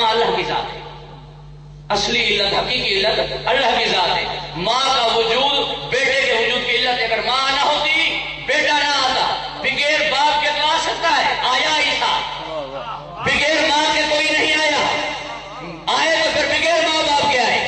اللہ کی ذات ہے، اصلی علت حقیقی علت اللہ کی ذات ہے۔ ماں کا وجود بیٹے کے وجود کی علت ہے، اگر ماں نہ ہوتی بیٹا نہ آتا۔ بغیر باپ کے تو آ سکتا ہے، آیا ہی تھا، بغیر ماں کے کوئی نہیں آیا، آئے تو پھر بغیر ماں باپ کے آئے،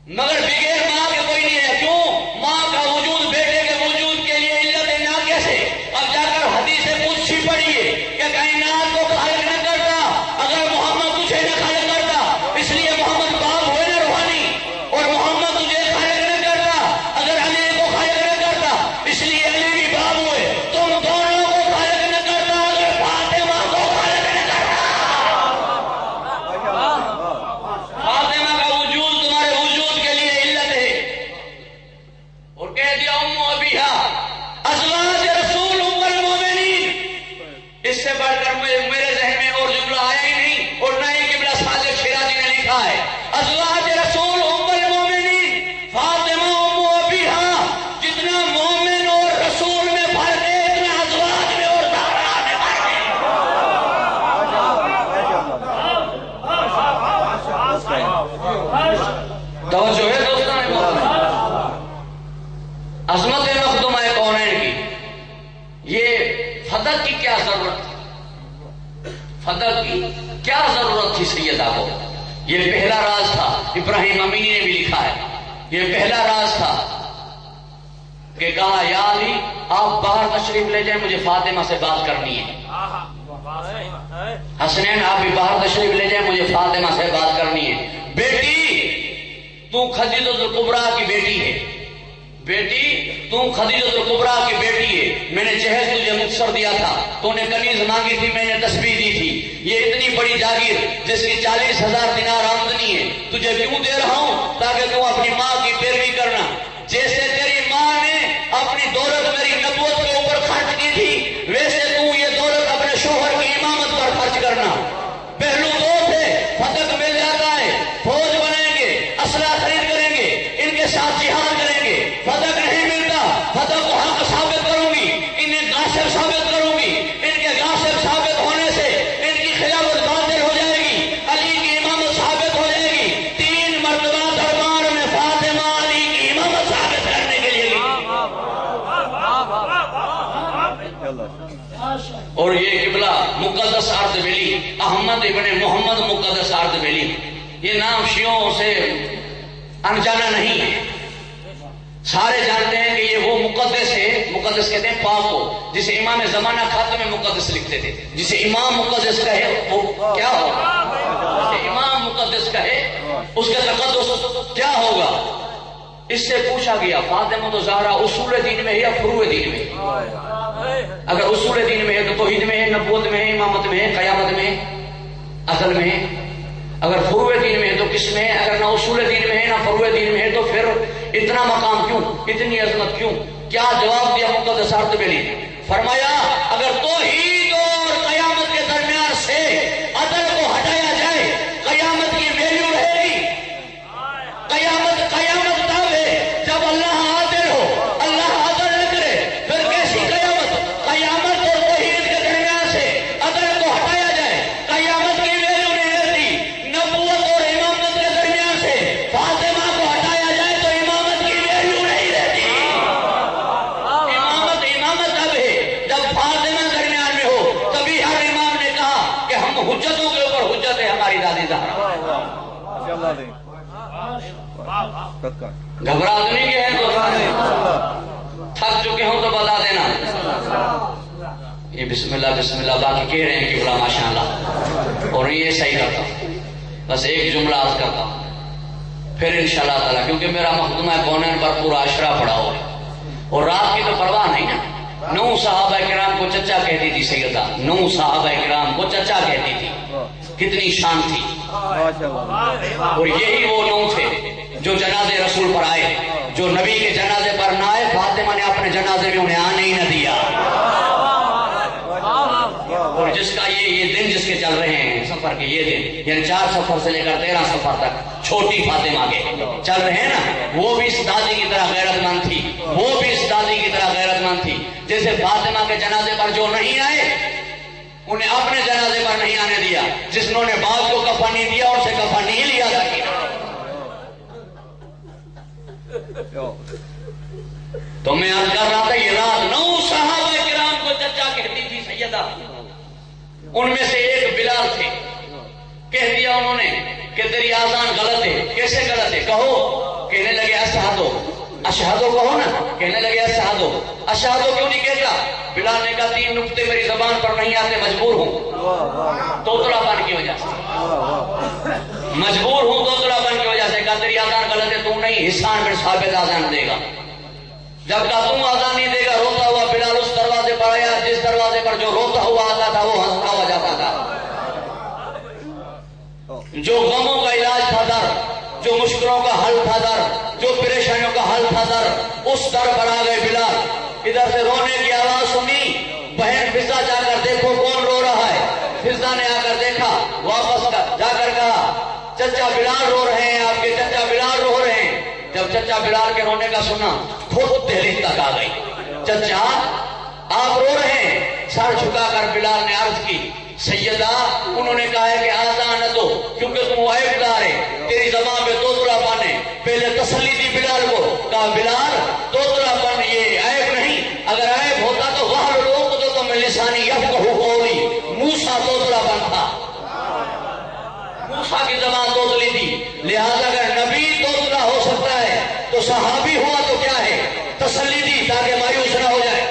مگر بغیر ماں کے کوئی نہیں آیا۔ کیوں؟ ماں کا وجود بیٹے کے وجود کے لیے علت ہے، نہ کیسے؟ اب جا کر حدیث قدسی پڑھیے کہ کائنات کو خالق نہ کرتا اگر محمد تجھے نہ خالق کرتا، اس لیے محمد باپ ہوئے نہ روحانی، اور محمد تجھے خالق نہ کرتا اگر علی کو خالق نہ کرتا، اس لیے علی بھی باپ ہوئے۔ تم دونوں کو خالق نہ کرتا اگر فاطمہ کو خالق نہ کرتا۔ فاطمہ کا وجود تمہارے وجود کے لیے علت ہے۔ اور کہہ دیا ام ابیہا ازواج رسول ام المومنین، اس سے بڑھ کر میرے ذہن میں اور جملہ آیا ہی نہیں، اور نہ ہی قبلہ صادق شیرازی نے لکھا ہے۔ ازواج رسول ام المومنین فاطمہ ام ابیہا، جتنا مومن اور رسول میں فرق ہے اتنا ازواج میں اور زہرا میں فرق ہے۔ توجہ ہے دوستان عظمت مخدومہ کونین کی، یہ فتح کی کیا ضرورت تھی؟ فتح کی کیا ضرورت تھی سیدہ کو؟ یہ پہلا راز تھا، ابراہیم امینی نے بھی لکھا ہے، یہ پہلا راز تھا کہ کہا یا علی آپ باہر تشریف لے جائیں، مجھے فاطمہ سے بات کرنی ہے۔ حسنین آپ بھی باہر تشریف لے جائیں، مجھے فاطمہ سے بات کرنی ہے۔ بیٹی تو خدیجۃ الکبریٰ کی بیٹی ہے، بیٹی تو خدیجۃ الکبریٰ کی بیٹی ہے، میں نے جہیز تجھے مختصر دیا تھا، تو نے کنیز مانگی تھی، میں نے تسبیح دی تھی، یہ اتنی بڑی جاگیر جس کی 40,000 دینار آمدنی ہے تجھے کیوں دے رہا ہوں؟ تاکہ تو اپنی ماں کی پیروی کرنا، جیسے تیری ماں نے اپنی دولت میری نبوت کے اوپر خرچ کی تھی، ویسے تو یہ دولت اپنے شوہر کی امامت پر خرچ کرنا۔ پہلو دو تھے، فتح مل جاتا ہے، فوج بنائیں گے، اسلحہ خرید کریں گے، ان کے ساتھ جہاد کریں گے، فتح نہیں ملتا، فتح کو حق ثابت کروں گی، انہیں غاصب ثابت کروں گی، ان کے غاصب ثابت ہونے سے ان کی خلافت باطل ہو جائے گی، علی کی امامت ثابت ہو جائے گی۔ 3 مرتبہ دربار میں فاطمہ علی کی امامت ثابت کرنے کے لیے گئی، اور یہ قبلہ مقدس اردبیلی، احمد ابن محمد مقدس اردبیلی، یہ نام شیعوں سے انجانا نہیں ہے، سارے جانتے ہیں کہ یہ وہ مقدس ہے، مقدس کہتے ہیں پاک کو، جسے امام زمانہ خاتم مقدس لکھتے تھے، جسے امام مقدس کہے وہ کیا ہوگا؟ جسے امام مقدس کہے اس کا تقدس کیا ہوگا؟ اس سے پوچھا گیا فاطمہ تو زہرا اصول دین میں ہے یا فروع دین میں؟ اگر اصول دین میں ہے تو توحید میں ہے، نبوت میں ہے، امامت میں ہے، قیامت میں ہے، عدل میں ہے۔ اگر فروع دین میں ہے تو کس میں ہے؟ اگر نہ اصول دین میں ہے نہ فروع دین میں ہے تو پھر اتنا مقام کیوں، اتنی عظمت کیوں؟ کیا جواب دیا مقدس اردبیلی نے؟ فرمایا اگر توحید اور قیامت کے درمیان سے عدل کو ہٹایا جائے قیامت کی ویلیو رہے گی۔ قیامت تب ہے جب اللہ عادل ہو، اللہ عدل نہ کرے، پھر کیسی قیامت؟ قیامت اور توحید کے درمیان سے عدل کو ہٹایا جائے، قیامت کی ویلیو نہیں رہتی۔ نبوت اور امامت کے درمیان سے فاطمہ کو ہٹایا جائے تو امامت کی ویلیو نہیں رہتی۔ امامت اب ہے جب فاطمہ درمیان میں ہو، تبھی ہر امام نے کہا کہ ہم حجتوں کے اوپر حجت ہے ہماری دادی زہرا۔ گھبرا تو نہیں گئے ہیں تو تھک چکے ہوں تو بتا دینا۔ یہ بسم اللہ باقی کہہ رہے ہیں کہ بلا ماشاء اللہ، اور یہ صحیح کرتا ہوں، بس ایک جملہ عرض کرتا ہوں پھر انشاءاللہ تعالیٰ، کیونکہ میرا مخدومہ کونین پر پورا اشرا پڑا ہوا ہے، اور رات کی تو پرواہ نہیں نا۔ 9 صحابہ کرام کو چچا کہتی تھی سیدہ، 9 صحابہ کرام کو چچا کہتی تھی، کتنی شان تھی۔ اور یہی وہ 9 تھے جو جنازے رسول پر آئے، جو نبی کے جنازے پر نہ آئے، فاطمہ نے اپنے جنازے میں انہیں آنے ہی نہ دیا۔ اور جس کا یہ دن جس کے چل رہے ہیں سفر کے، یہ دن یعنی 4 سفر سے لے کر 13 سفر تک چھوٹی فاطمہ کے چل رہے ہیں نا، وہ بھی اس دادی کی طرح غیرت مند تھی، وہ بھی اس دادی کی طرح غیرت مند تھی۔ جیسے فاطمہ کے جنازے پر جو نہیں آئے انہیں اپنے جنازے پر نہیں آنے دیا، جس نے باپ کو کفن نہیں دیا اور سے کفن نہیں لیا تھا۔ تو میں عرض کر رہا تھا یہ رات 9 صحابہ کرام کو چچا کہتی تھی سیدہ، ان میں سے ایک بلال تھے، کہہ دیا انہوں نے کہ تیری آذان غلط ہے۔ کیسے غلط ہے؟ کہو۔ کہنے لگے اشہدو، اشہدو کہو نا، کہنے لگے اشہدو۔ اشہدو کیوں نہیں کہتا؟ بلال نے کہا 3 نقطے میری زبان پر نہیں آتے، مجبور ہوں توتلا پن کی وجہ سے، مجبور ہوں توتلا پن کی وجہ سے۔ کہا تیری آذان غلط ہے، تم نہیں، حسان بن ثابت آذان دے گا۔ جب کہا تم آذان نہیں دے گا، روتا ہوا بلال اس دروازے پر آیا جس دروازے پر جو روتا ہوا آتا تھا وہ ہنستا ہوا جاتا تھا۔ جو غموں کا علاج تھا در، جو مشکلوں کا حل تھا در، جو پریشانیوں کا حل تھا در، اس در پر آ گئے بلال۔ ادھر سے رونے کی آواز سنی، بہن فضا جا کر دیکھو کون رو رہا ہے۔ فضا نے آ کر دیکھا، واپس جا کر کہا چچا بلال رو رہے ہیں، آپ کے چچا بلال رو رہے ہیں۔ جب چچا بلال کے رونے کا سنا خود دہلیز تک آ گئی۔ چچا آپ رو رہے ہیں؟ سر جھکا کر بلال نے عرض کی سیدہ انہوں نے کہا ہے کہ آذان نہ دو کیونکہ تم عیب دار ہے، تیری زبان پہ توتلا پن ہے۔ پہلے تسلی دی بلال کو، کہا بلال توتلا پن یہ عیب نہیں، اگر عیب ہوتا تو وہ لوگ تو تم لسانی یفقہوا قولی، موسیٰ توتلا پن تھا، موسیٰ کی زبان توتلی تھی، لہذا اگر نبی توتلا ہو سکتا ہے تو صحابی ہوا تو کیا ہے؟ تسلی دی تاکہ مایوس نہ ہو جائے۔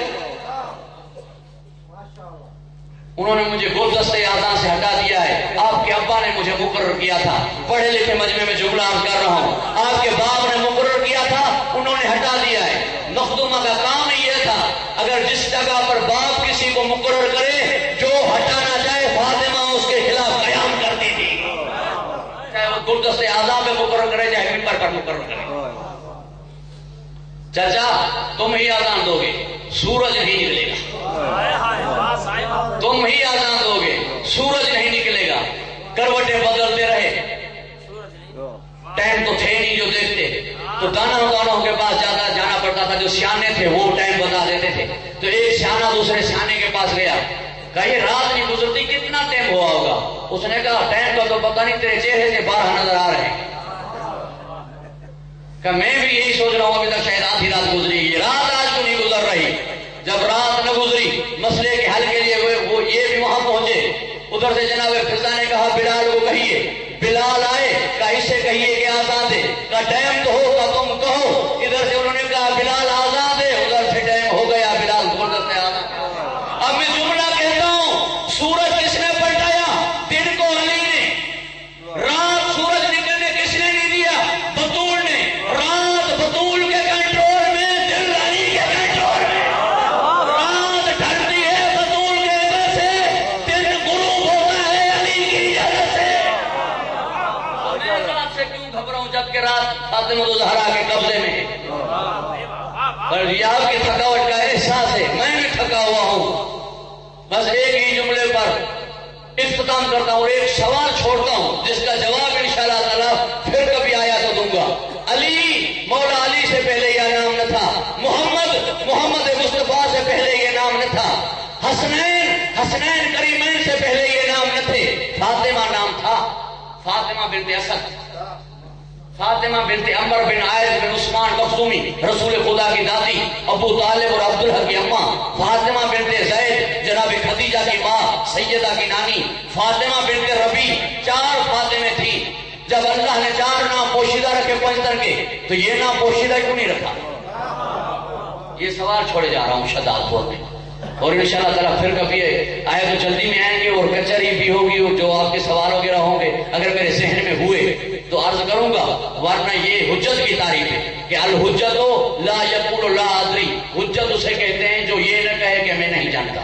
انہوں نے مجھے گلدستے آذان سے ہٹا دیا ہے، آپ کے ابا نے مجھے مقرر کیا تھا، پڑھے لکھے مجمع میں جملہ عرض کر رہا ہوں، آپ کے باپ نے مقرر کیا تھا، انہوں نے ہٹا دیا ہے۔ مخدومہ کا کام یہ تھا اگر جس جگہ پر باپ کسی کو مقرر کرے جو ہٹانا چاہے فاطمہ اس کے خلاف قیام کرتی تھی، چاہے وہ گلدستے آذان پہ مقرر کرے چاہے ممبر پر مقرر کرے۔ چچا تم ہی آذان دو گے، سورج نہیں نکلے گا، تم ہی آذان دو گے، سورج نہیں نکلے گا۔ کروٹیں بدلتے رہے، ٹائم تو تھے نہیں جو دیکھتے، تو دانوں کے پاس جانا پڑتا تھا، جو سیانے تھے وہ ٹائم بتا دیتے تھے۔ تو ایک سیانہ دوسرے سیانے کے پاس گیا، کہا یہ رات نہیں گزرتی کتنا ٹائم ہوا ہوگا؟ اس نے کہا ٹائم کا تو پتہ نہیں، تیرے چہرے سے 12 نظر آ رہے ہیں۔ کہ میں بھی یہی سوچ رہا ہوں ابھی تک شاید آدھی رات گزری، یہ رات آج تو نہیں گزر رہی۔ جب رات نہ گزری مسئلے کے حل کے لیے وہ یہ بھی وہاں پہنچے، ادھر سے جناب فضا نے کہا بلال کو کہیے، بلال آئے، کہا اسے کہیے کہ آزان دے، کہا ٹائم تو ہوگا تم کہو۔ ادھر سے انہوں نے کہا بلال آزان دے، ادھر سے ٹائم ہو گیا، بلال زبردست آزان۔ اب میں جملہ کہتا ہوں، سورج کس نے پلٹایا؟ دن کو علی نے، رات سورج نکلنے کس نے نہیں دیا؟ بطول نے۔ رات بطول کے کنٹرول میں، دل علی کے کنٹرول میں۔ رات ڈھلتی ہے بطول کے اجازت سے، دن غروب ہوتا ہے علی کی اجازت سے۔ میں رات سے کیوں گھبراؤں جبکہ رات فاطمہ الزہرا کے قبضے میں ہے؟ پر یہ آپ کی تھکاوٹ کا احساس ہے، میں بھی تھکا ہوا ہوں۔ بس ایک ہی جملے پر اختتام کرتا ہوں اور ایک سوال چھوڑتا ہوں جس کا جواب انشاءاللہ تعالیٰ پھر کبھی آیا تو دوں گا۔ علی، مولا علی سے پہلے یہ نام نہ تھا، محمد مصطفیٰ سے پہلے یہ نام نہ تھا، حسنین کریمین سے پہلے یہ نام نہ تھے، فاطمہ نام تھا، فاطمہ بنت اسد، فاطمہ بنت عمر بن عائذ بن عثمان مخزومی، رسول خدا کی دادی، ابو طالب اور عبدالحق کی اماں، فاطمہ بنت زید جناب خدیجہ کی ماں، سیدہ کی نانی، فاطمہ بنت ربیع، 4 فاطمے تھیں۔ جب اللہ نے 4 نام پوشیدہ رکھے پنجتر کے تو یہ نام پوشیدہ کیوں نہیں رکھا؟ یہ سوال چھوڑے جا رہا ہوں شداد پور میں، اور انشاءاللہ تعالیٰ پھر کبھی آئے تو جلدی میں آئیں گے اور کچہری بھی ہوگی اور جو آپ کے سوال وغیرہ ہوں گے اگر میرے ذہن میں ہوئے تو عرض کروں گا، ورنہ یہ حجت کی تعریف ہے کہ الحجت لا یقول لا ادری، حجت اسے کہتے ہیں جو یہ نہ کہے کہ میں نہیں جانتا۔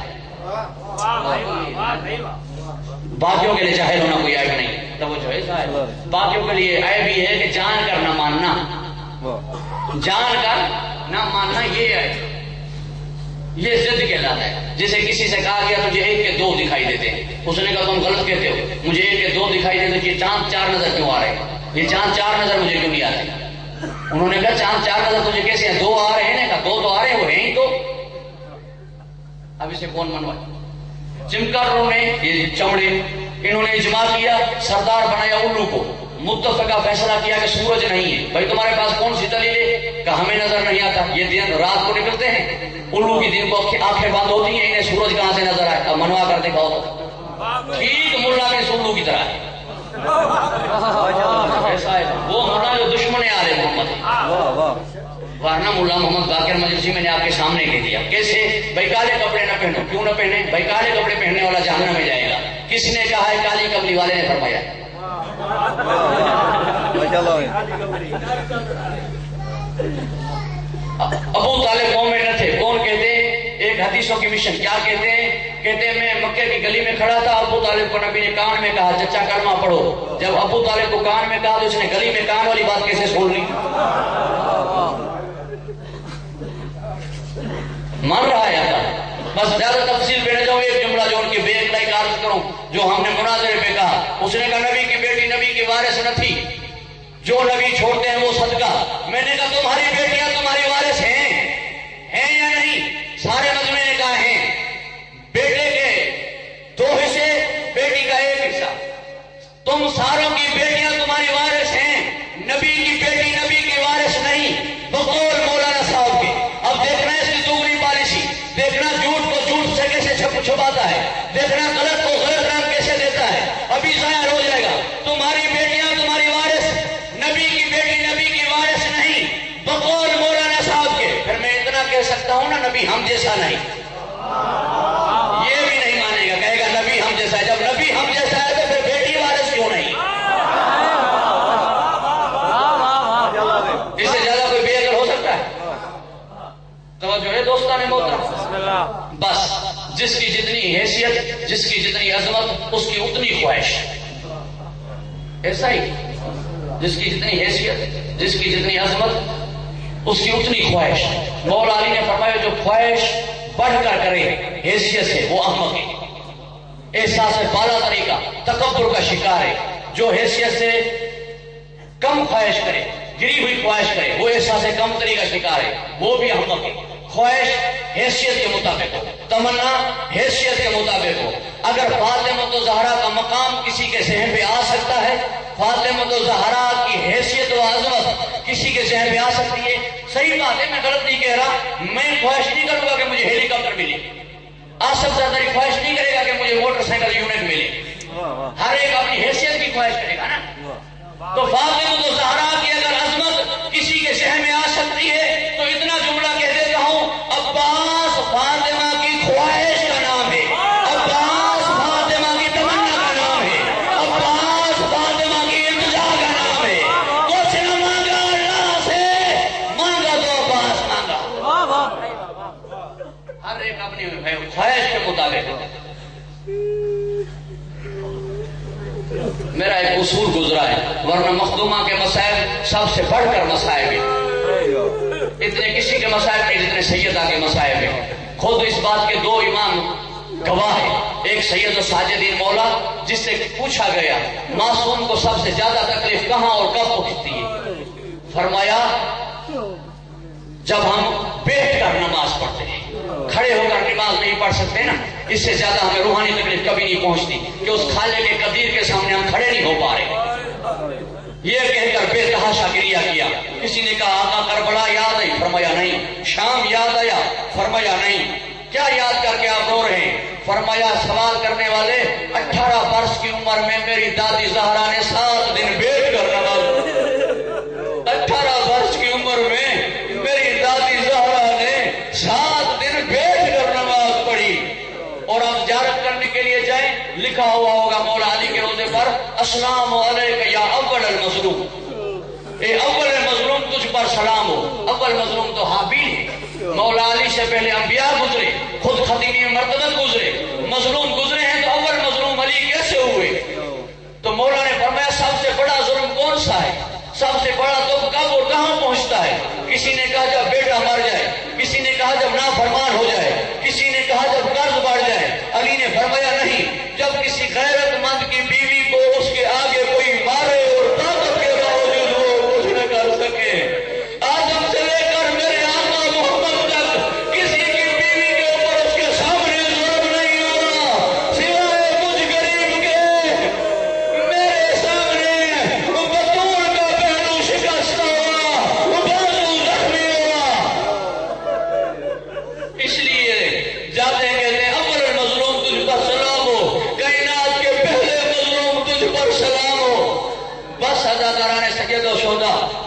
باقیوں کے لیے جاہل ہونا کوئی عیب نہیں، توجہ ہے صاحب، باقیوں کے لیے عیب یہ ہے کہ جان کر نہ ماننا، جان کر نہ ماننا یہ ہے، یہ ضد کہلاتا ہے۔ جیسے کسی سے کہا گیا تجھے 1 کے 2 دکھائی دیتے ہیں، اس نے کہا تم غلط کہتے ہو، مجھے 1 کے 2 دکھائی دیتے، یہ چاند 4 نظر کیوں آ رہے ہیں؟ یہ چاند 4 نظر مجھے کیوں نہیں آتے؟ انہوں نے کہا چاند 4 نظر تجھے کیسے ہیں؟ 2 آ رہے ہیں، کہا 2 تو آ رہے ہیں، وہ ہیں ہی 2۔ اب اسے کون منوائے؟ چمکاروں نے یہ چمڑے انہوں نے اجماع کیا، سردار بنایا الو کو، متفقہ فیصلہ کیا کہ سورج نہیں ہے۔ بھائی تمہارے پاس کون سی دلیل ہے؟ کہ ہمیں نظر نہیں آتا، یہ دن رات کو نکلتے ہیں، الو کی دن کو آنکھیں بند ہوتی ہیں، انہیں سورج کہاں سے نظر آئے؟ اب منوا کر دکھاؤ تو ٹھیک ملا کے سولو کی طرح ہے۔ ایسا ہے وہ ملا جو دشمن آل محمد ہے، ورنہ مولا محمد باقر مجلسی میں نے آپ کے سامنے کہہ دیا کیسے؟ بھائی کالے کپڑے نہ پہنو، کیوں نہ پہنے؟ بھائی کالے کپڑے پہننے والا جہنم میں جائے گا۔ کس نے کہا ہے؟ کالی کملی والے نے فرمایا۔ ابو طالب قوم میں نہ تھے، کون کہتے ہیں؟ ایک حدیثوں کی مشن کیا کہتے ہیں؟ کہتے ہیں میں مکے کی گلی میں کھڑا تھا، ابو طالب کو نبی نے کان میں کہا چچا کلمہ پڑھو۔ جب ابو طالب کو کان میں کہا تو اس نے گلی میں کان والی بات کیسے سن لی؟ مان رہا ہے اللہ۔ بس زیادہ تفصیل پہ نہ جاؤں، ایک جملہ جو ان کی بے اقلائی کا عرض کروں جو ہم نے مناظرے پہ کہا۔ اس نے کہا نبی کی بیٹی نبی کی وارث نہ تھی، جو نبی چھوڑتے ہیں وہ صدقہ۔ میں نے کہا تمہاری بیٹیاں تمہاری وارث ہیں یا نہیں؟ سارے مجمع نے کہا ہیں۔ بیٹے کے 2 حصے، بیٹی کا 1 حصہ۔ تم ساروں کی بیٹیاں تمہاری وارث ہیں، نبی کی بیٹی نبی کی وارث نہیں، بقول مولانا صاحب کے۔ اب دیکھنا اس کی دوسری پالیسی، دیکھنا جھوٹ کو جھوٹ سے کیسے چھپاتا ہے، دیکھنا غلط کو غلط نام کیسے دیتا ہے۔ ابھی ظاہر ہو جائے گا تمہاری بیٹیاں تمہاری وارث، نبی کی بیٹی نبی کی وارث نہیں، بقول مولانا صاحب کے۔ پھر میں اتنا کہہ سکتا ہوں نا، نبی ہم جیسا نہیں، یہ بھی نہیں مانے گا، کہے گا نبی ہم جیسا ہے۔ جب نبی ہم جیسا ہے تو پھر بیٹی وارث کیوں نہیں؟ اس سے زیادہ کوئی بے عقل ہو سکتا ہے؟ توجہ ہے دوستان محترم۔ بس جس کی جتنی حیثیت، جس کی جتنی عظمت، اس کی اتنی خواہش۔ ایسا ہی جس کی جتنی حیثیت، جس کی جتنی عظمت، اس کی اتنی خواہش۔ مولا علی نے فرمایا جو خواہش بڑھ کر کرے حیثیت سے وہ احمق ہے، احساس بالا طریقہ تکبر کا شکار ہے۔ جو حیثیت سے کم خواہش کرے، گری ہوئی خواہش کرے، وہ احساس کم تری کا شکار ہے، وہ بھی احمق ہے۔ خواہش حیثیت کے مطابق ہو، تمنا حیثیت کے مطابق ہو۔ اگر فاطمہ زہرا کا مقام کسی کے ذہن پہ آ سکتا ہے، فاطمہ زہرا کی حیثیت و عظمت کسی کے ذہن پہ آ سکتی ہے، صحیح بات ہے، میں غلط نہیں کہہ رہا۔ میں خواہش نہیں کروں گا کہ مجھے ہیلی کاپٹر ملے، آصف زرداری خواہش نہیں کرے گا کہ مجھے موٹر سائیکل یونٹ ملے۔ ہر ایک اپنی حیثیت کی خواہش کرے گا نا۔ تو فاطمہ زہرا کی اگر عظمت کسی کے ذہن میں آ سکتی ہے تو اتنا جملہ کہہ دیتا ہوں، عباس فاطمہ کی خواہش کا نام ہے، عباس فاطمہ کی تمنا کا نام ہے، عباس فاطمہ کی التجا کا نام ہے۔ کچھ نہ مانگا اللہ سے، مانگا تو عباس مانگا۔ ہر ایک اپنی خواہش کے مطابق۔ میرا ایک اصول گزرا ہے، ورنہ مخدومہ کے مسائل سب سے بڑھ کر مسائل ہیں، اتنے کسی کے مسائل نہیں جتنے سیدہ کے مسائل ہیں۔ خود اس بات کے 2 امام گواہ ہیں، ایک سید و ساجدین مولا جس سے پوچھا گیا معصوم کو سب سے زیادہ تکلیف کہاں اور کب پہنچتی ہے؟ فرمایا جب ہم بیٹھ کر نماز پڑھتے ہیں، کھڑے ہو کر نماز نہیں پڑھ سکتے نا، اس سے زیادہ ہمیں روحانی تکلیف کبھی نہیں پہنچتی کہ اس خالق کے قدیر کے سامنے ہم کھڑے نہیں ہو پا رہے۔ یہ کہہ کر بے تحاشا گریہ کیا۔ کسی نے کہا آقا کربلا یاد آئی؟ فرمایا نہیں۔ شام یاد آیا؟ فرمایا نہیں۔ کیا یاد کر کے آپ رو رہے ہیں؟ فرمایا سوال کرنے والے 18 برس کی عمر میں میری دادی زہرا نے 7 دن بیٹھ کر نماز، 18 برس کی عمر میں میری دادی زہرا نے 7 دن بیٹھ کر نماز پڑھی۔ اور آپ زیارت کرنے کے لیے جائیں، لکھا ہوا ہوگا مولا علی کے روضے پر السلام علیک یا اول المظلوم، اے اول مظلوم تجھ پر سلام ہو۔ اول مظلوم تو حابیل ہے، مولا علی سے پہلے انبیاء گزرے، خود خطیب مرتبہ گزرے، مظلوم گزرے ہیں تو اول مظلوم علی کیسے ہوئے؟ تو مولا نے فرمایا سب سے بڑا ظلم کون سا ہے؟ سب سے بڑا دکھ کب اور کہاں پہنچتا ہے؟ کسی نے کہا جب بیٹا مر جائے، کسی نے کہا جب نافرمان ہو جائے، کسی نے کہا جب قرض بڑھ جائے۔ علی نے فرمایا نہیں، جب کسی غیرت مند کی بیوی کو اس کے آگے کوئی مارے اور طاقت کے باوجود وہ کچھ نہ کر سکے۔ آدم سے لے کر میرے آقا محمد تک کسی کی بیوی کے اوپر اس کے سامنے ظلم نہیں ہوا،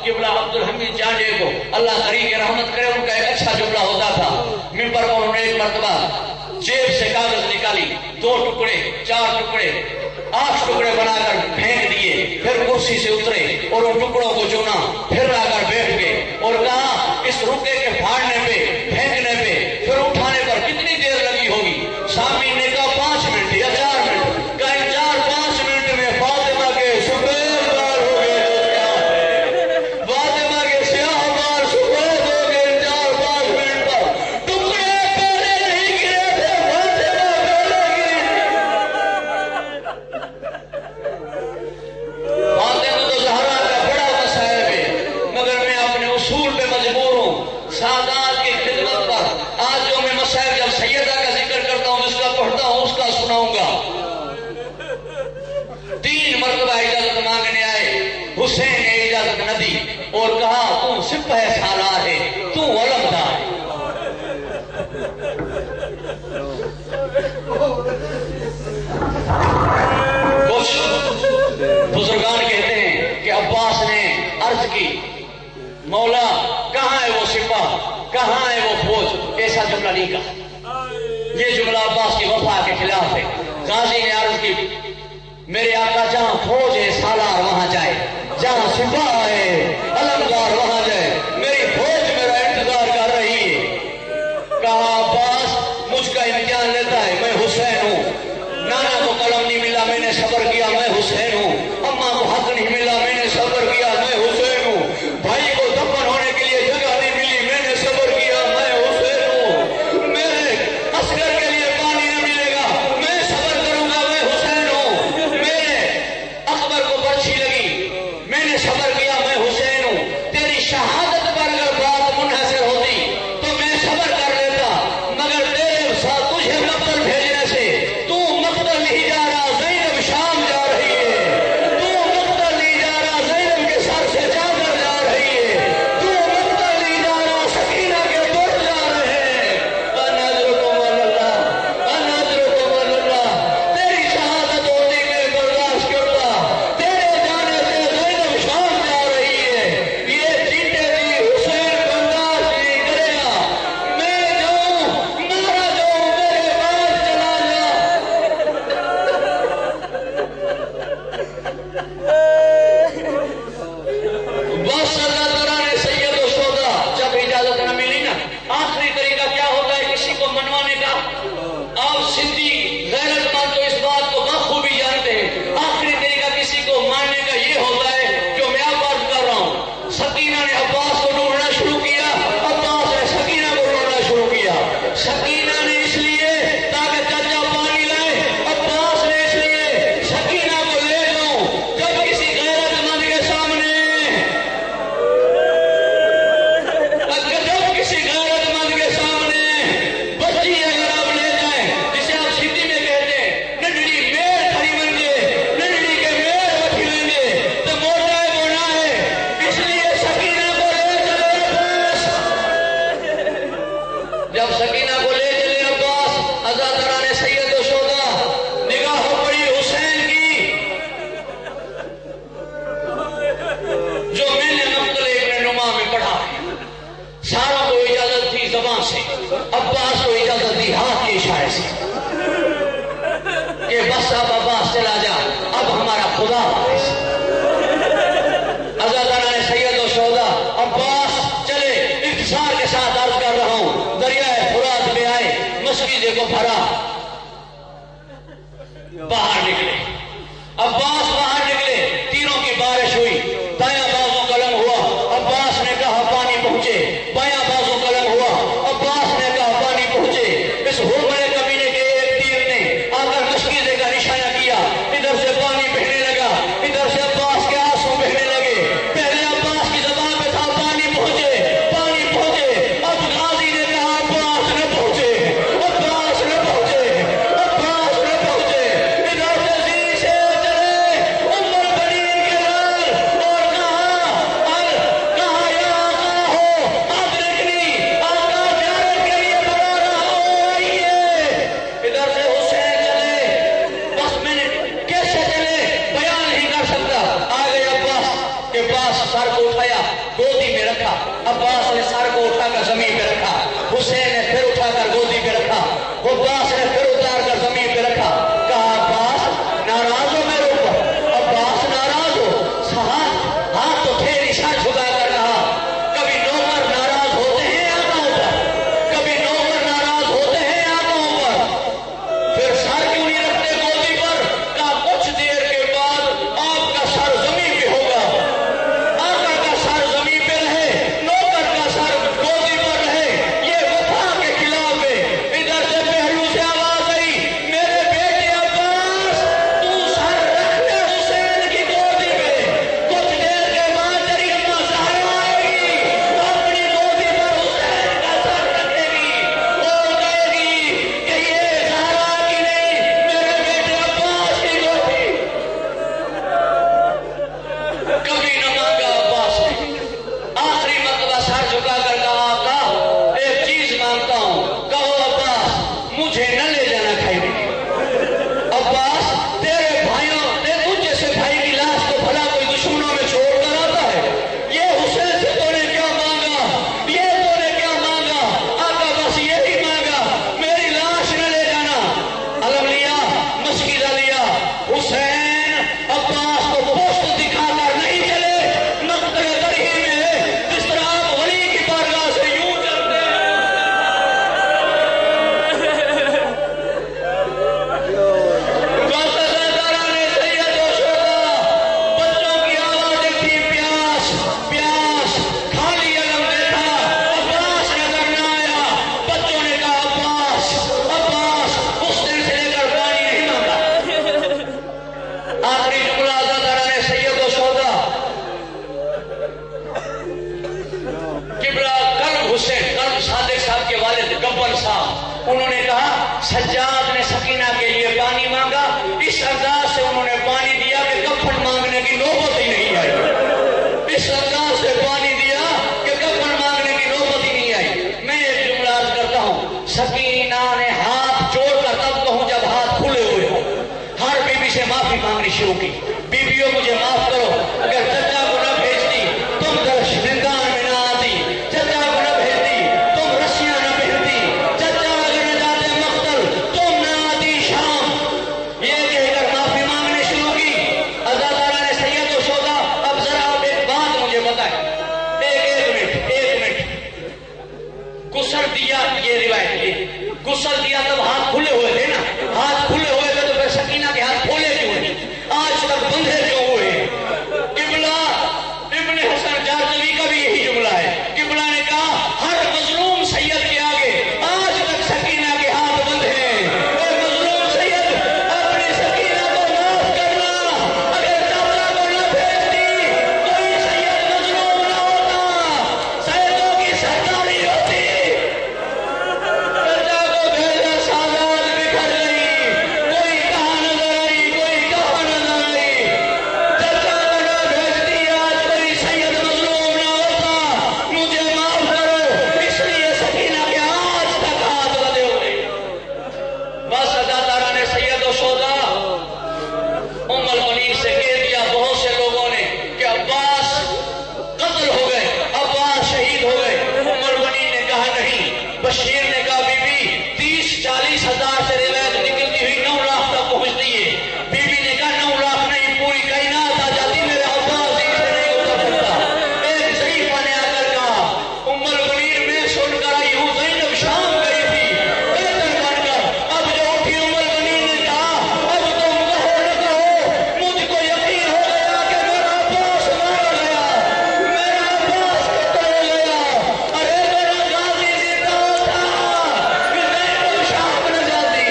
قبلہ عبدالحمید جانجے کو اللہ قریب کے رحمت کرے، ان کا ایک اچھا جملہ ہوتا تھا ممبر پر انہوں نے ایک مرتبہ جیب سے کاغذ نکالی، 2 ٹکڑے 4 ٹکڑے 8 ٹکڑے بنا کر پھینک دیے، پھر کرسی سے اترے اور ان ٹکڑوں کو چنا، پھر آ کر بیٹھ گئے اور کہا اس رکے کے پھاڑنے پہ پھینکنے پہ پھر اٹھانے پر کتنی دیر لگی ہوگی؟ سامعین نے کہا 5 منٹ یا 4 منٹ، کہا 4-5 منٹ میں فاطمہ کے سفید بال ہو گئے تو کیا ہے؟ فاطمہ کے سیاہ بال سفید ہو گئے 4-5 منٹ پر، ٹکڑے پہلے نہیں گرے تھے، فاطمہ پہلے گری۔ فاطمہ تو زہرا کا بڑا مسائب ہے، مگر میں اپنے اصول پہ مجبور ہوں، سادات کی خدمت پر۔ آج جو میں مسائب جب سیدہ کا ذکر کرتا ہوں، جس کا پڑھتا ہوں اس کا سناؤں گا۔ 3 مرتبہ اجازت مانگنے آئے، حسین نے اجازت نہ دی اور کہا تو سپہ سالار ہے، تو علمدار ہے۔ کچھ بزرگان کہتے ہیں کہ عباس نے عرض کی مولا کہاں ہے وہ سپاہ، کہاں ہے وہ فوج؟ ایسا جملہ نہیں کہا، یہ جملہ عباس کی وفا کے خلاف ہے۔ غازی نے عرض کی میرے آقا جہاں فوج ہے سالار وہاں جائے، جہاں سپاہ ہے علمدار وہاں جائے، میری فوج میرا انتظار کر رہی ہے۔ کہا عباس مجھ کا امتحان لیتا ہے، میں حسین ہوں، نانا کو قلم نہیں ملا میں نے صبر کیا، میں حسین ہوں، اماں کو حق نہیں ملا میں نے صبر کیا، میں حسین ہوں، بھائی کو دفن ہونے کے لیے جگہ نہیں ملی میں نے صبر کیا، میں حسین ہوں، میرے عسکر کے لیے پانی نہ ملے گا میں صبر کروں گا، میں حسین ہوں، میرے اکبر کو برچھی لگی میں نے صبر کیا، میں حسین ہوں، تیری شہادت پر اگر بات منحصر ہوتی تو میں صبر کر لیتا، مگر تیرے ساتھ تجھے مقتل بھیجنے سے تو مقتل نہیں جا رہا، زینب شام جا رہی ہے، تو مقتل نہیں جا رہا، زینب کے سر سے چادر جا رہی ہے، تو مقتل نہیں جا رہا، سکینہ کے بت جا رہے ہیں، انظرکم اللہ انظرکم اللہ، تیری شہادت ہوتی میں برداشت کرتا، تیرے جانے سے زینب شام جا رہی ہے، یہ چیٹے بھی حسین برداشت نہیں کرے گا، میں جاؤں مارا جاؤں میرے بعد چلا جا۔ بس اللہ تعالیٰ نے سید و شہدا جب اجازت نہ ملی نا، آخری طریقہ کیا ہوتا ہے کسی کو منوانے کا؟ آپ صدیق غیرت مند تو اس بات کو بخوبی جانتے ہیں، آخری طریقہ کسی کو ماننے کا یہ ہوتا ہے جو میں آپ بات کر رہا ہوں۔ سکینہ نے عباس کو ڈھونڈنا شروع کیا، عباس نے سکینہ کو ڈھونڈنا شروع کیا، سکینہ نے اس لیے تاکہ چچا پانی لائے، عباس نے اس لیے سکینہ کو لے جاؤں، جب کسی غیرت مند کے سامنے جب کسی غیرت مند کے سامنے بچی اگر آپ لے جائیں، جسے آپ سندھی میں کہتے ہیں ننڈی میڑ کھڑی منگے، ننڈی کے میڑ وٹھی لیں گے تو موٹا ہے گناہ ہے، اس لیے سکینہ کو لے چلے عباس۔ جب سکینہ کو لے چلے عباس، عزادارہ نے سید و شہدا نگاہ پڑی حسین کی، جو میں نے مقتل ابن نما میں پڑھا ہے، ساروں کو اجازت تھی زبان سے، عباس کو اجازت دی ہاتھ کے اشارے سے کہ بس اب عباس چلا جا، اب ہمارا خدا واپس۔ عزادارہ نے سید و شہدا عباس چلے، اختصار کے ساتھ عرض کر رہا ہوں، دریائے فرات میں آئے، مسجد کو بھرا، باہر نکلے، عباس باہر نکلے، تیروں کی بارش ہوئی، دایاں بازو قلم ہوا، عباس نے کہا پانی پہنچے، بایاں بازو قلم ہوا، عباس نے کہا پانی پہنچے، اس ہومڑے کمینے کے ایک تیر نے آ کر مشکیزے کا نشانہ کیا، ادھر سے پانی بہنے لگا، ادھر سے عباس کے آنسو بہنے لگے، پہلے عباس کی زبان پہ تھا پانی پہنچے، پانی پہنچے، اب غازی نے کہا عباس نہ پہنچے، عباس نہ پہنچے، گودی میں رکھا، عباس نے سر کو اٹھا کر زمین پہ رکھا، حسین نے پھر اٹھا کر گودی پہ رکھا، عباس نے پھر اتار کر زمین پہ رکھا، کہا عباس ناراض ہو میرے اوپر، عباس ناراض ہو، ہاتھ تو پھر سر جھکا کر کہا کبھی نوکر ناراض ہوتے ہیں آقاؤں پر، کبھی نوکر ناراض ہوتے ہیں آقاؤں پر، پھر سر کیوں نہیں رکھتے گودی پر؟ کہا کچھ دیر کے بعد آپ کا سر زمین پہ ہوگا، آقا کا سر زمین پہ رہے، نوکر کا سر گودی پر رہے، یہ وفا کے خلاف ہے۔ ادھر سے پہلو سے آواز آئی میرے بیٹے عباس تو سر رکھ لے حسین کی گودی پہ، کچھ دیر کے بعد تیری اماں زہرا آئے گی، اپنی گودی پر حسین کا سر رکھے گی، وہ کہے گی کہ یہ زہرا کی نہیں میرے بیٹے عباس کی گودی۔ کبھی نہ مانگا عباس نے، آخری مرتبہ سر جھکا کر کہا آقا ایک چیز مانگتا ہوں، کہو عباس مجھے نہ لے جانا کھائی میں، عباس تیرے بھائیوں نے تجھ جیسے بھائی کی لاش تو بھلا کوئی دشمنوں میں چھوڑ کر آتا ہے، یہ حسین سے تو نے کیا مانگا، یہ تو نے کیا مانگا؟ آقا بس یہی مانگا میری لاش نہ لے جانا۔ علم لیا، مسکیزہ لیا، حسین عباس کو پوست دکھا کر نہیں چلے، مقتل برہی میں جس طرح آپ ولی کی بارگاہ سے یوں چلتے ہیں۔ وزاداران سید و شہداء، بچوں کی آوازیں تھی پیاس پیاس، خالی علم دیکھا، عباس نظر نہ آیا، بچوں نے کہا عباس عباس، اس دن سے لے کر پانی نہیں مانگا۔ آخری جملہ عزاداران سید و شہداء، قبلہ قلب حسین، قلب صادق صاحب کے والد گبر صاحب، انہوں نے کہا سجاد نے سکینہ کے لیے پانی مانگا، اس انداز سے انہوں نے پانی دیا کہ کفن مانگنے کی نوبت ہی نہیں آئی، اس انداز سے پانی دیا کہ کفن مانگنے کی نوبت ہی نہیں آئی۔ میں ایک جملہ عرض کرتا ہوں، سکینہ نے ہاتھ جوڑ کر تب کہوں جب ہاتھ کھلے ہوئے ہوں، ہر بی بی سے معافی مانگنی شروع کی، بیویوں مجھے معاف کرو، اگر چچا کو نہ بھیجتی تم درش زندان میں نہ آتی، چچا کو نہ بھیجتی تم رسیاں نہ پہنتی، چچا اگر نہ جاتے مقتل تم نہ آتی شام، یہ کہہ کر معافی مانگنے شروع کی۔ عزاداران سید و شہداء، اب ذرا آپ ایک بات مجھے بتائیں، ایک منٹ، غسل دیا، یہ روایت یہ غسل دیا تب ہاتھ کھلے ہوئے تھے نا، ہاتھ کھلے ہوئے تھے تو پھر سکینہ کے ہاتھ کھولے کیوں نہیں، آج تک بندھے کیوں ہوئے؟ قبلہ ابن حسن جارجوی کا بھی یہی جملہ ہے، قبلہ نے کہا ہر مظلوم سید کے آگے آج تک سکینہ کے ہاتھ بندھے ہیں، اے مظلوم سید اپنی سکینہ کو معاف کرنا، اگر چاچا کو نہ بھیجتی کوئی سید مظلوم نہ ہوتا، سیدوں کی سرداری ہوتی، چچا کو بھیجا سادات بکھر گئی، کوئی کہاں نظر آئی کوئی کہاں نظر آئی، چچا کو نہ بھیجتی آج کوئی سید مظلوم نہ ہوتا، مجھے معاف کرو، اس لیے سکینہ کے آج تک ہاتھ بندھے ہوئے۔ بس عزاداران سید و شہداء، ام المنین سے کہہ دیا بہت سے لوگوں نے کہ عباس قتل ہو گئے، عباس شہید ہو گئے، ام المنین نے کہا نہیں، بشیر نے کہا بی بی 30-40 ہزار سے روایت نکلتی ہوئی 9 لاکھ تک پہنچتی ہے، بی بی نے کہا 9 لاکھ نہیں پوری کائنات آ جاتی، میرے عباس سے نہیں اتر سکتا۔ ایک ضعیفہ نے آ کر کہا ام المنین میں سن کر آئی ہوں، زینب شام گئی تھی بہتر بن کر، اب جو اٹھی ام المنین نے کہا اب تم کہو نہ کہو مجھ کو یقین ہو گیا کہ میرا عباس مارا گیا، میرا عباس قتل ہو گیا، ارے میرا غازی زندہ ہوتا کہ زینب شام نہ جاتی۔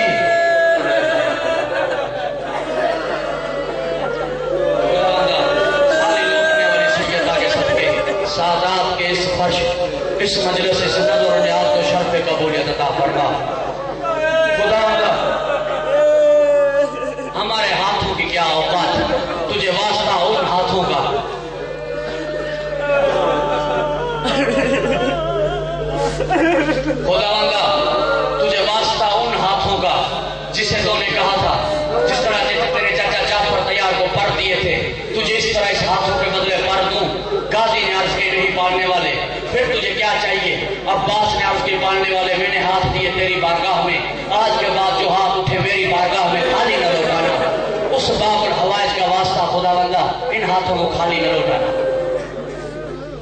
ساری لوٹنے والی سیدہ کے صدقے سادات کے اس فرش اس مجلس سے سند اور نیاز کو شرف قبولیت عطا فرما۔ خدا ہمارے ہاتھوں کی کیا اوقات، تجھے واسطہ ان ہاتھوں کا، خداوندا تجھے واسطہ ان ہاتھوں کا جسے تو نے کہا تھا جس طرح تیرے چاچا جعفر تیار کو پڑھ دیے تھے، تجھے اس طرح اس ہاتھوں کے بدلے پڑھ دوں۔ غازی نے عرض کیا نہیں پالنے والے، پھر تجھے کیا چاہیے؟ عباس نے عرض کی پالنے والے میں نے ہاتھ دیے تیری بارگاہ میں، آج کے بعد جو ہاتھ اٹھے میری بارگاہ میں خالی نہ لوٹانا۔ اس باب الحوائج کا واسطہ خدا بندہ ان ہاتھوں کو خالی نہ لوٹانا۔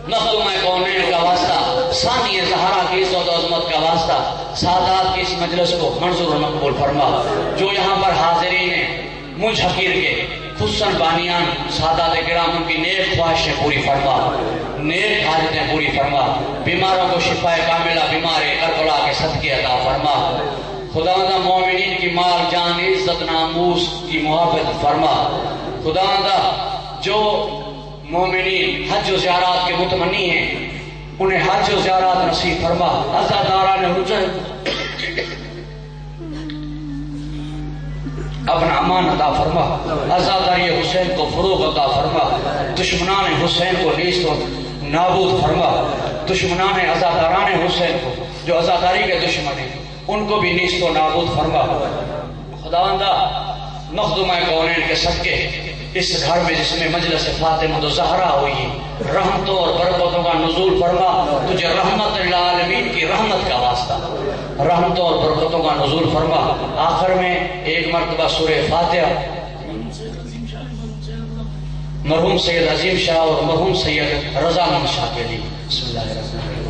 مخدوم کونین کا واسطہ، ثانی زہرا کی عزت و عظمت کا واسطہ، سادات کی اس مجلس کو منظور و مقبول فرما۔ جو یہاں پر حاضرین ہیں مجھ حقیر کے خصوصاً بانیان سادات کرام، ان کی نیک خواہشیں پوری فرما، نیک حاجتیں پوری فرما، بیماروں کو شفا کاملہ بیمار کربلا کے صدقے عطا فرما۔ خداوندہ مومنین کی مال جان عزت ناموس کی محافظت فرما۔ خداوندہ جو مومنین حج و زیارات کے متمنی ہیں انہیں حج و زیارات نصیب فرما۔ عزاداران حجت اپنا امان عطا فرما، عزاداری حسین کو فروغ عطا فرما، دشمنان حسین کو نیست و نابود فرما، دشمنان عزاداران حسین کو جو عزاداری کے دشمن ہیں ان کو بھی نیست و نابود فرما۔ خداوندہ مخدومہ کونین کے صدقے اس گھر میں جس میں مجلس فاطمہ زہرا ہوئی، رحمتوں اور برکتوں کا نزول فرما۔ تجھے رحمت للعالمین کی رحمت کا واسطہ رحمتوں اور برکتوں کا نزول فرما۔ آخر میں ایک مرتبہ سورہ فاتحہ مرحوم سید عظیم شاہ اور مرحوم سید رضا مند شاہ کے لیے۔ بسم اللہ الرحمن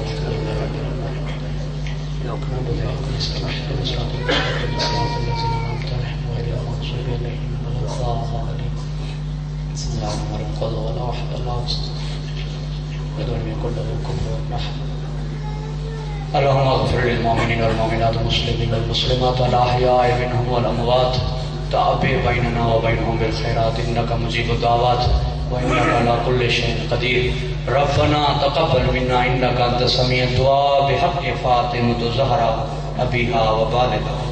اللهم اغفر للمؤمنين والمؤمنات والمسلمين والمسلمات الأحياء منهم والأموات تعبئ بيننا وبينهم بالخيرات إنك مجيب الدعوات وإنك على كل شيء قدير ربنا تقبل منا إنك أنت السميع الدعاء بحق فاطمة الزهراء أبيها ووالدها